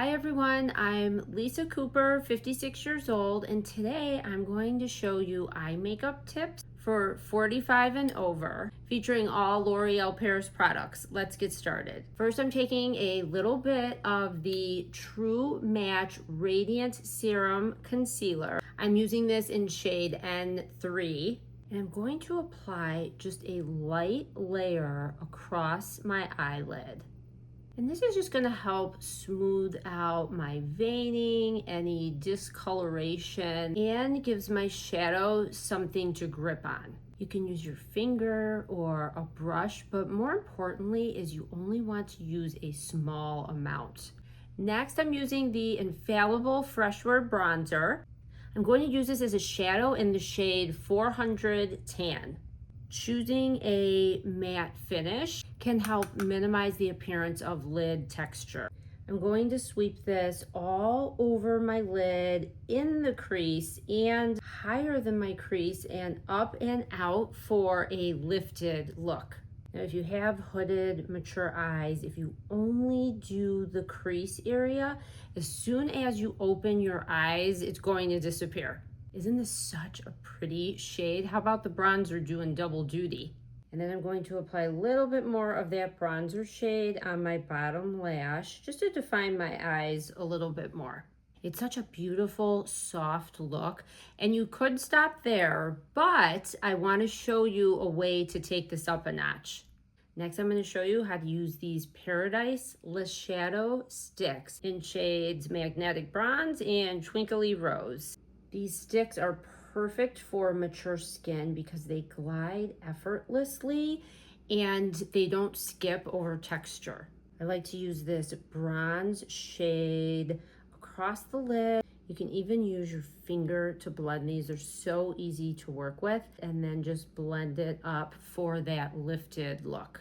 Hi everyone, I'm Lisa Cooper, 56 years old, and today I'm going to show you eye makeup tips for 45 and over, featuring all L'Oreal Paris products. Let's get started. First, I'm taking a little bit of the True Match Radiant Serum Concealer. I'm using this in shade N3. And I'm going to apply just a light layer across my eyelid. And this is just going to help smooth out my veining, any discoloration, and gives my shadow something to grip on. You can use your finger or a brush, but more importantly is you only want to use a small amount. Next, I'm using the Infallible Freshwear Bronzer. I'm going to use this as a shadow in the shade 400 Tan. Choosing a matte finish can help minimize the appearance of lid texture. I'm going to sweep this all over my lid, in the crease, and higher than my crease, and up and out for a lifted look. Now, if you have hooded, mature eyes, if you only do the crease area, as soon as you open your eyes, it's going to disappear. Isn't this such a pretty shade? How about the bronzer doing double duty? And then I'm going to apply a little bit more of that bronzer shade on my bottom lash, just to define my eyes a little bit more. It's such a beautiful, soft look, and you could stop there, but I want to show you a way to take this up a notch. Next, I'm going to show you how to use these Paradise List Shadow Sticks in shades Magnetic Bronze and Twinkly Rose. These sticks are perfect for mature skin because they glide effortlessly and they don't skip over texture. I like to use this bronze shade across the lid. You can even use your finger to blend these. They're so easy to work with, and then just blend it up for that lifted look.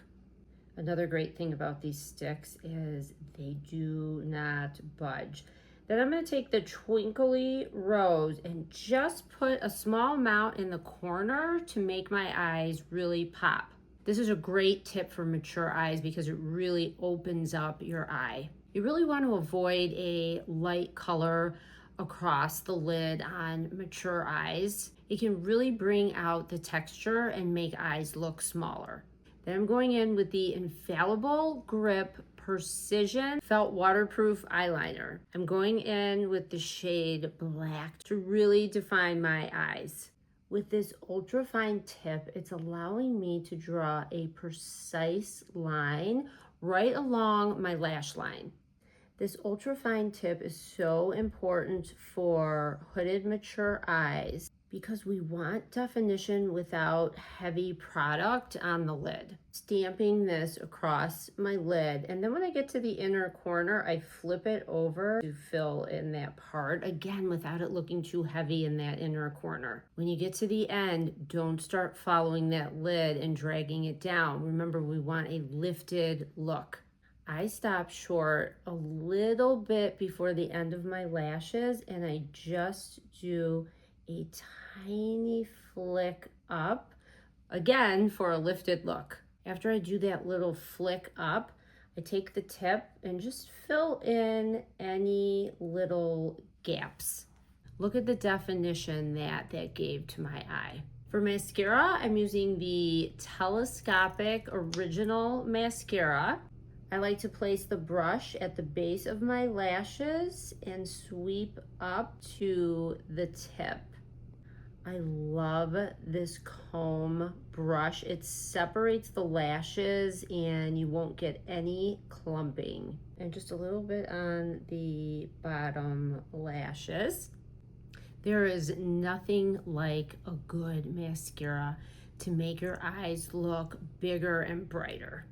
Another great thing about these sticks is they do not budge. Then I'm going to take the Twinkly Rose and just put a small amount in the corner to make my eyes really pop. This is a great tip for mature eyes because it really opens up your eye. You really want to avoid a light color across the lid on mature eyes. It can really bring out the texture and make eyes look smaller. Then I'm going in with the Infallible Grip Precision Felt Waterproof Eyeliner. I'm going in with the shade Black to really define my eyes. With this ultra fine tip, it's allowing me to draw a precise line right along my lash line. This ultra fine tip is so important for hooded mature eyes because we want definition without heavy product on the lid. Stamping this across my lid, and then when I get to the inner corner, I flip it over to fill in that part, again, without it looking too heavy in that inner corner. When you get to the end, don't start following that lid and dragging it down. Remember, we want a lifted look. I stop short a little bit before the end of my lashes, and I just do a tiny flick up, again, for a lifted look. After I do that little flick up, I take the tip and just fill in any little gaps. Look at the definition that gave to my eye. For mascara, I'm using the Telescopic Original Mascara. I like to place the brush at the base of my lashes and sweep up to the tip. I love this comb brush. It separates the lashes and you won't get any clumping. And just a little bit on the bottom lashes. There is nothing like a good mascara to make your eyes look bigger and brighter.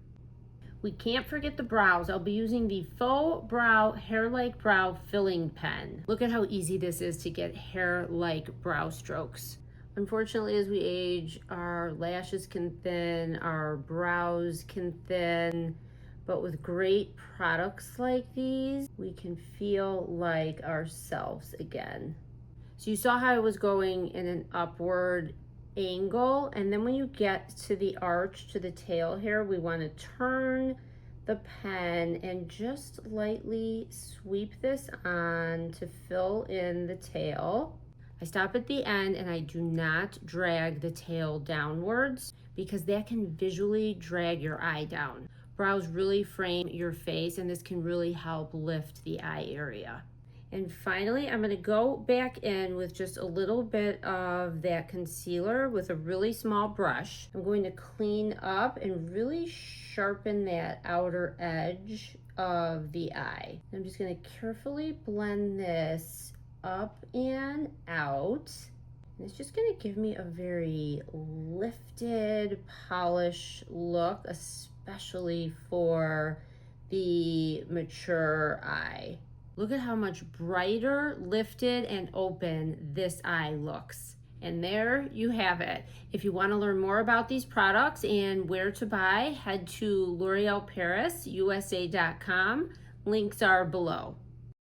We can't forget the brows. I'll be using the Faux Brow Hair-Like Brow Filling Pen. Look at how easy this is to get hair-like brow strokes. Unfortunately, as we age, our lashes can thin, our brows can thin, but with great products like these, we can feel like ourselves again. So you saw how I was going in an upward angle, and then when you get to the arch, to the tail here, we want to turn the pen and just lightly sweep this on to fill in the tail. I stop at the end and I do not drag the tail downwards because that can visually drag your eye down. Brows really frame your face and this can really help lift the eye area. And finally, I'm going to go back in with just a little bit of that concealer with a really small brush. I'm going to clean up and really sharpen that outer edge of the eye. I'm just going to carefully blend this up and out. And it's just going to give me a very lifted, polished look, especially for the mature eye. Look at how much brighter, lifted, and open this eye looks. And there you have it. If you want to learn more about these products and where to buy, head to l'orealparisusa.com. Links are below.